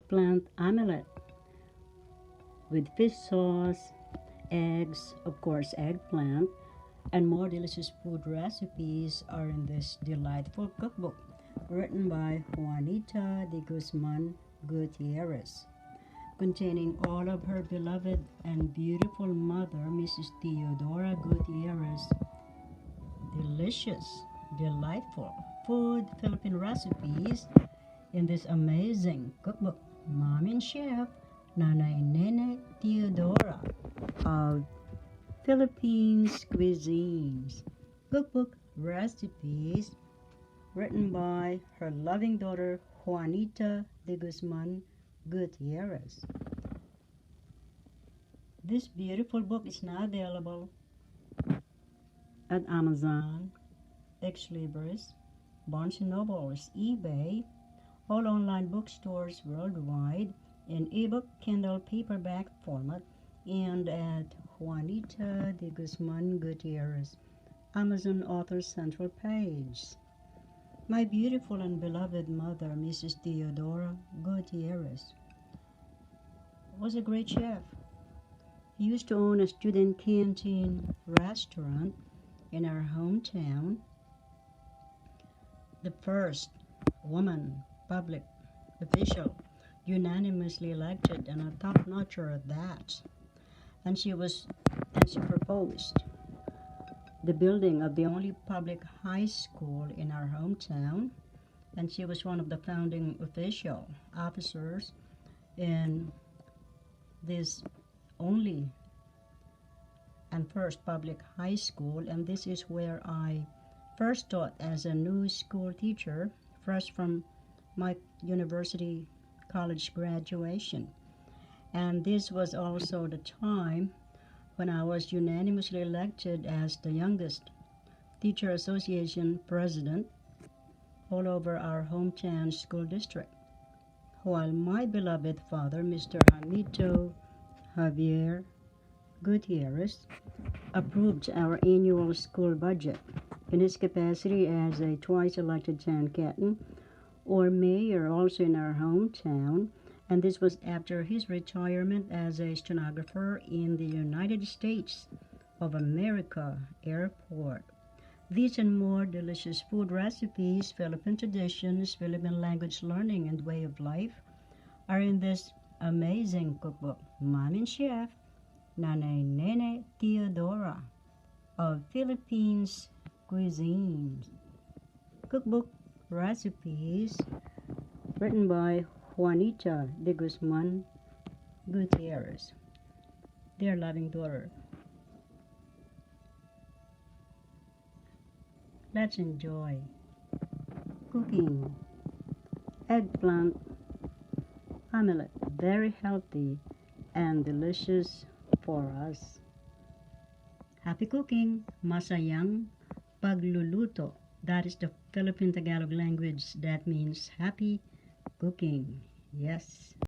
eggplant omelette with fish sauce, eggs, of course, eggplant, and more delicious food recipes are in this delightful cookbook written by Juanita de Guzman Gutierrez, containing all of her beloved and beautiful mother, Mrs. Teodora Gutierrez, delicious, delightful food Philippine recipes in this amazing cookbook. Mom and Chef Nanay Nene Teodora of Philippines Cuisines. Cookbook recipes written by her loving daughter Juanita de Guzman Gutierrez. This beautiful book is now available at Amazon, Xlibris, Barnes & Nobles, eBay, all online bookstores worldwide, in ebook, Kindle, paperback format, and at Juanita de Guzman Gutierrez, Amazon Author Central page. My beautiful and beloved mother, Mrs. Teodora Gutierrez, was a great chef. He used to own a student canteen restaurant in our hometown, the first woman public official unanimously elected, and a top-notcher at that. And she proposed the building of the only public high school in our hometown, and she was one of the founding official officers in this only and first public high school, and this is where I first taught as a new school teacher, fresh from my university college graduation. And this was also the time when I was unanimously elected as the youngest teacher association president all over our hometown school district, while my beloved father, Mr. Jamito Javier Gutierrez, approved our annual school budget in his capacity as a twice elected town captain or mayor also in our hometown, and this was after his retirement as a stenographer in the United States of America airport. These and more delicious food recipes, Philippine traditions, Philippine language learning, and way of life are in this amazing cookbook. Mom and Chef Nanay Nene Teodora of Philippines Cuisines. Cookbook recipes written by Juanita de Guzman Gutierrez, their loving daughter. Let's enjoy cooking eggplant omelette, very healthy and delicious for us. Happy cooking, masayang pagluluto. That is the Philippine Tagalog language that means happy cooking. Yes.